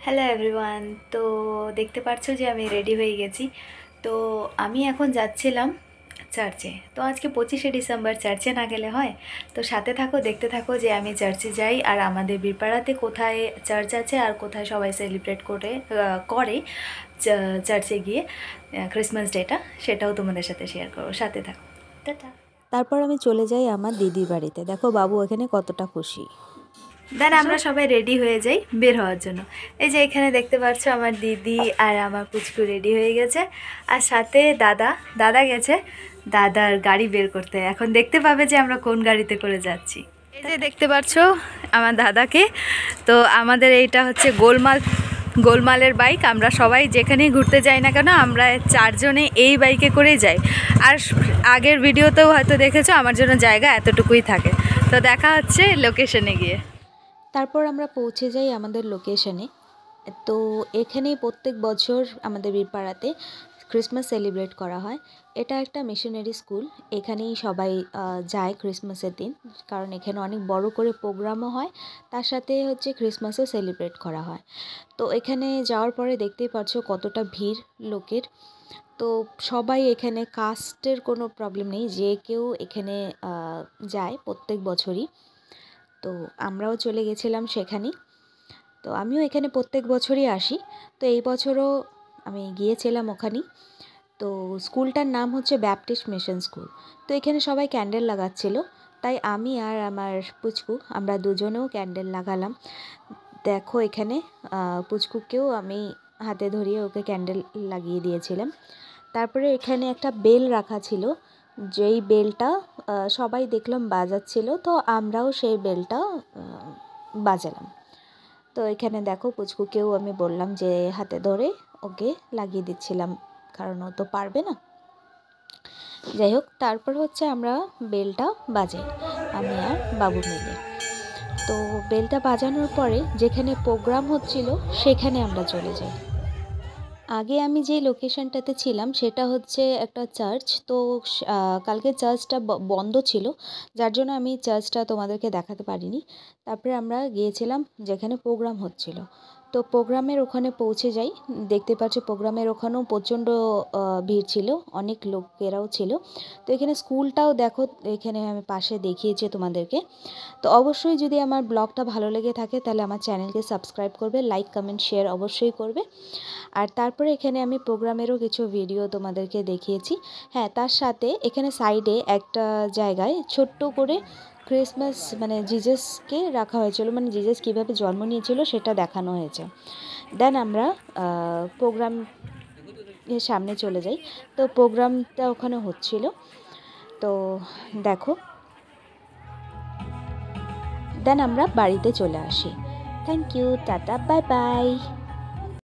Hello everyone. তো দেখতে পাচ্ছ যে আমি রেডি হয়ে গেছি। তো আমি এখন যাচ্ছিলাম চার্চে। তো আজকে 25শে ডিসেম্বর, চার্চে না গেলে হয়? তো সাথে থাকো, দেখতে থাকো যে আমি চার্চে যাই আর আমাদের বীরপাড়াতে কোথায় চার্চ আছে আর কোথায় সবাই সেলিব্রেট করে চার্চে গিয়ে ক্রিসমাস ডেটা, সেটাও তোমাদের সাথে শেয়ার করো। সাথে থাকো, টাটা। তারপর আমি চলে যাই আমার দিদির বাড়িতে। দেখো বাবু এখানে কতটা খুশি। দেন আমরা সবাই রেডি হয়ে যাই বের হওয়ার জন্য। এই যে এখানে দেখতে পাচ্ছ আমার দিদি আর আমার পুচকু রেডি হয়ে গেছে, আর সাথে দাদা গেছে দাদার গাড়ি বের করতে। এখন দেখতে পাবে যে আমরা কোন গাড়িতে করে যাচ্ছি। এই যে দেখতে পাচ্ছ আমার দাদাকে। তো আমাদের এইটা হচ্ছে গোলমালের বাইক। আমরা সবাই যেখানেই ঘুরতে যাই না কেন, আমরা 4 জনে এই বাইকে করেই যাই। আর আগের ভিডিওতেও হয়তো দেখেছো আমার জন্য জায়গা এতটুকুই থাকে। তো দেখা হচ্ছে লোকেশনে গিয়ে। তারপর আমরা পৌঁছে যাই আমাদের লোকেশনে। তো এখানেই প্রত্যেক বছর আমাদের বীরপাড়াতে ক্রিসমাস সেলিব্রেট করা হয়। এটা একটা মিশনারি স্কুল। এখানেই সবাই যায় ক্রিসমাসের দিন, কারণ এখানে অনেক বড় করে প্রোগ্রামও হয়, তার সাথে হচ্ছে ক্রিসমাসও সেলিব্রেট করা হয়। তো এখানে যাওয়ার পরে দেখতেই পাচ্ছ কতটা ভিড় লোকের। তো সবাই এখানে কাস্টের কোনো প্রবলেম নেই, যে কেউ এখানে যায় প্রত্যেক বছরই। তো আমরাও চলে গেছিলাম সেখানেই। তো আমিও এখানে প্রত্যেক বছরই আসি। তো এই বছরও আমি গিয়েছিলাম ওখানেই। তো স্কুলটার নাম হচ্ছে ব্যাপটিস্ট মিশন স্কুল। তো এখানে সবাই ক্যান্ডেল লাগাচ্ছিল, তাই আমি আর আমার পুচকু আমরা দুজনেও ক্যান্ডেল লাগালাম। দেখো এখানে পুচকুকেও আমি হাতে ধরিয়ে ওকে ক্যান্ডেল লাগিয়ে দিয়েছিলাম। তারপরে এখানে একটা বেল রাখা ছিল, যেই বেলটা সবাই দেখলাম বাজাচ্ছিল, তো আমরাও সেই বেলটা বাজালাম। তো এখানে দেখো পুচকুকেও আমি বললাম যে হাতে ধরে ওকে লাগিয়ে দিচ্ছিলাম, কারণ ও তো পারবে না। যাই হোক, তারপর হচ্ছে আমরা বেলটা বাজাই আমি আর বাবু মিলে। তো বেলটা বাজানোর পরে যেখানে প্রোগ্রাম হচ্ছিল সেখানে আমরা চলে যাই। আগে আমি যে লোকেশনটাতে ছিলাম সেটা হচ্ছে একটা চার্চ। তো কালকে চার্চটা বন্ধ ছিল, যার জন্য আমি চার্চটা তোমাদেরকে দেখাতে পারিনি। তারপরে আমরা গিয়েছিলাম যেখানে প্রোগ্রাম হচ্ছিল। তো প্রোগ্রামের ওখানে পৌঁছে যাই। দেখতে পাচ্ছি প্রোগ্রামের ওখানেও প্রচণ্ড ভিড় ছিল, অনেক লোকেরাও ছিল। তো এখানে স্কুলটাও দেখো, এখানে আমি পাশে দেখিয়েছি তোমাদেরকে। তো অবশ্যই যদি আমার ব্লগটা ভালো লেগে থাকে তাহলে আমার চ্যানেলকে সাবস্ক্রাইব করবে, লাইক কমেন্ট শেয়ার অবশ্যই করবে। আর তারপরে এখানে আমি প্রোগ্রামেরও কিছু ভিডিও তোমাদেরকে দেখিয়েছি। হ্যাঁ, তার সাথে এখানে সাইডে একটা জায়গায় ছোট্ট করে ক্রিসমাস মানে জিজাসকে রাখা হয়েছিল, মানে জিজাস কীভাবে জন্ম নিয়েছিল সেটা দেখানো হয়েছে। দেন আমরা প্রোগ্রাম সামনে চলে যাই। তো প্রোগ্রামটা ওখানে হচ্ছিল। তো দেখো, দেন আমরা বাড়িতে চলে আসি। Thank you, tata, bye by.